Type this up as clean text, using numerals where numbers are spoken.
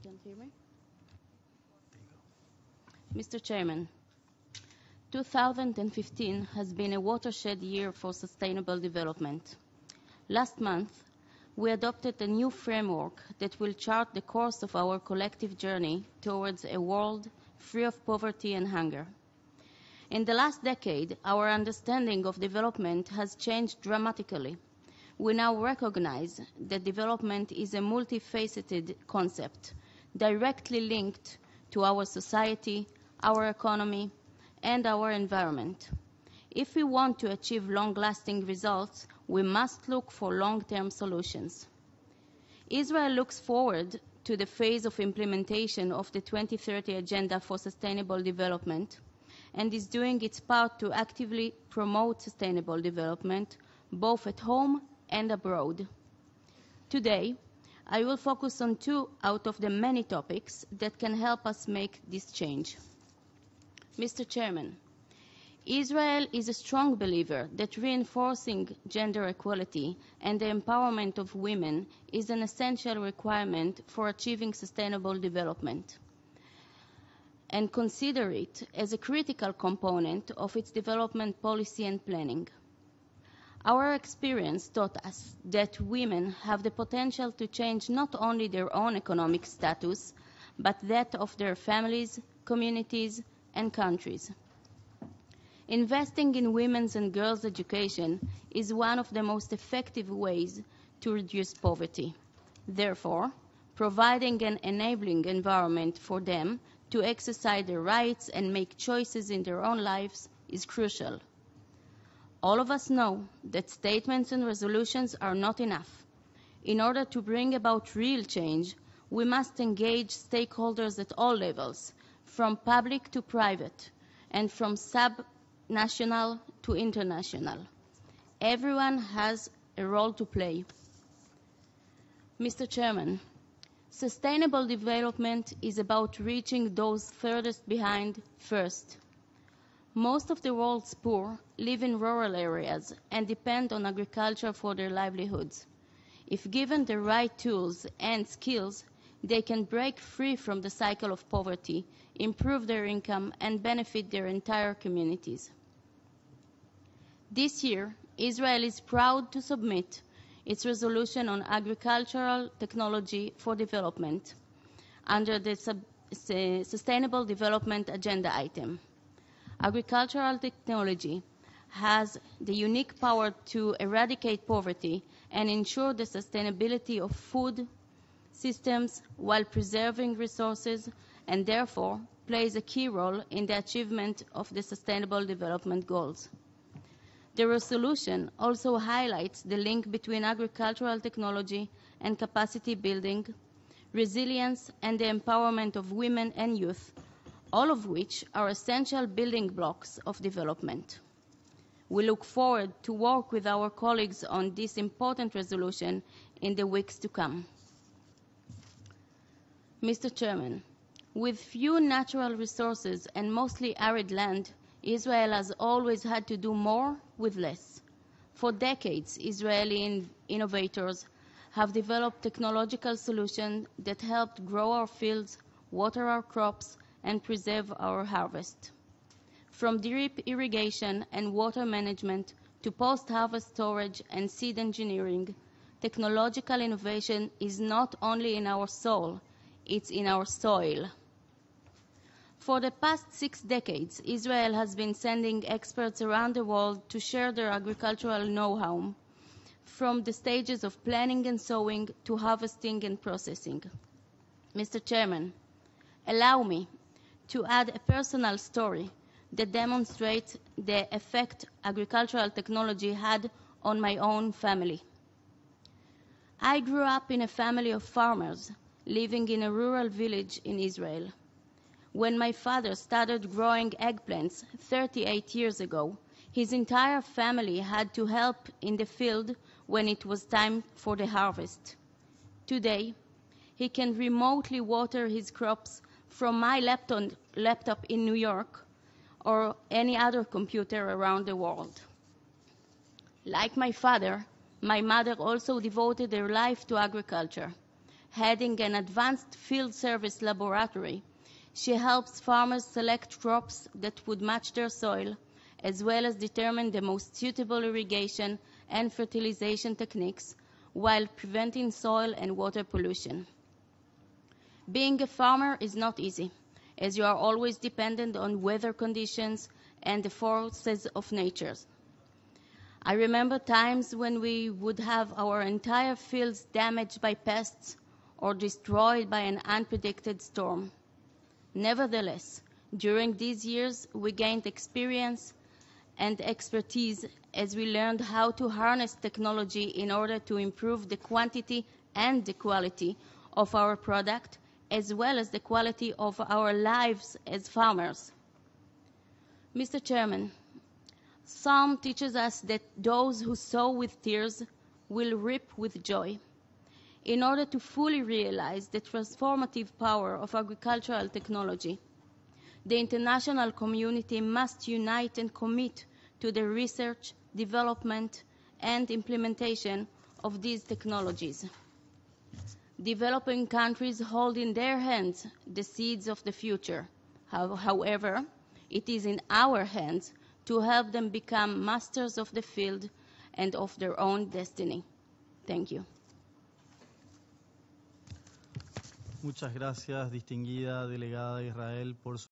can't hear me. Mr. Chairman, 2015 has been a watershed year for sustainable development. Last month, we adopted a new framework that will chart the course of our collective journey towards a world free of poverty and hunger. In the last decade, our understanding of development has changed dramatically. We now recognize that development is a multifaceted concept, directly linked to our society, our economy, and our environment. If we want to achieve long-lasting results, we must look for long-term solutions. Israel looks forward to the phase of implementation of the 2030 Agenda for Sustainable Development and is doing its part to actively promote sustainable development, both at home and abroad. Today, I will focus on two out of the many topics that can help us make this change. Mr. Chairman, Israel is a strong believer that reinforcing gender equality and the empowerment of women is an essential requirement for achieving sustainable development, and consider it as a critical component of its development policy and planning. Our experience taught us that women have the potential to change not only their own economic status, but that of their families, communities, and countries. Investing in women's and girls' education is one of the most effective ways to reduce poverty. Therefore, providing an enabling environment for them to exercise their rights and make choices in their own lives is crucial. All of us know that statements and resolutions are not enough. In order to bring about real change, we must engage stakeholders at all levels, from public to private, and from sub-national to international. Everyone has a role to play. Mr. Chairman, sustainable development is about reaching those furthest behind first. Most of the world's poor live in rural areas and depend on agriculture for their livelihoods. If given the right tools and skills, they can break free from the cycle of poverty, improve their income, and benefit their entire communities. This year, Israel is proud to submit its resolution on agricultural technology for development under the Sustainable Development Agenda item. Agricultural technology has the unique power to eradicate poverty and ensure the sustainability of food systems while preserving resources, and therefore plays a key role in the achievement of the Sustainable Development Goals. The resolution also highlights the link between agricultural technology and capacity building, resilience, and the empowerment of women and youth, all of which are essential building blocks of development. We look forward to work with our colleagues on this important resolution in the weeks to come. Mr. Chairman, with few natural resources and mostly arid land, Israel has always had to do more with less. For decades, Israeli innovators have developed technological solutions that helped grow our fields, water our crops, and preserve our harvest. From drip irrigation and water management to post-harvest storage and seed engineering, technological innovation is not only in our soul, it's in our soil. For the past 6 decades, Israel has been sending experts around the world to share their agricultural know-how, from the stages of planning and sowing to harvesting and processing. Mr. Chairman, allow me to add a personal story that demonstrates the effect agricultural technology had on my own family. I grew up in a family of farmers living in a rural village in Israel. When my father started growing eggplants 38 years ago, his entire family had to help in the field when it was time for the harvest. Today, he can remotely water his crops from my laptop in New York or any other computer around the world. Like my father, my mother also devoted her life to agriculture. heading an advanced field service laboratory. She helps farmers select crops that would match their soil, as well as determine the most suitable irrigation and fertilization techniques, while preventing soil and water pollution. Being a farmer is not easy, as you are always dependent on weather conditions and the forces of nature. I remember times when we would have our entire fields damaged by pests or destroyed by an unpredicted storm. Nevertheless, during these years, we gained experience and expertise as we learned how to harness technology in order to improve the quantity and the quality of our product, as well as the quality of our lives as farmers. Mr. Chairman, Psalm teaches us that those who sow with tears will reap with joy. In order to fully realize the transformative power of agricultural technology, the international community must unite and commit to the research, development, and implementation of these technologies. Developing countries hold in their hands the seeds of the future. However, it is in our hands to help them become masters of the field and of their own destiny. Thank you. Muchas gracias, distinguida delegada de Israel, por su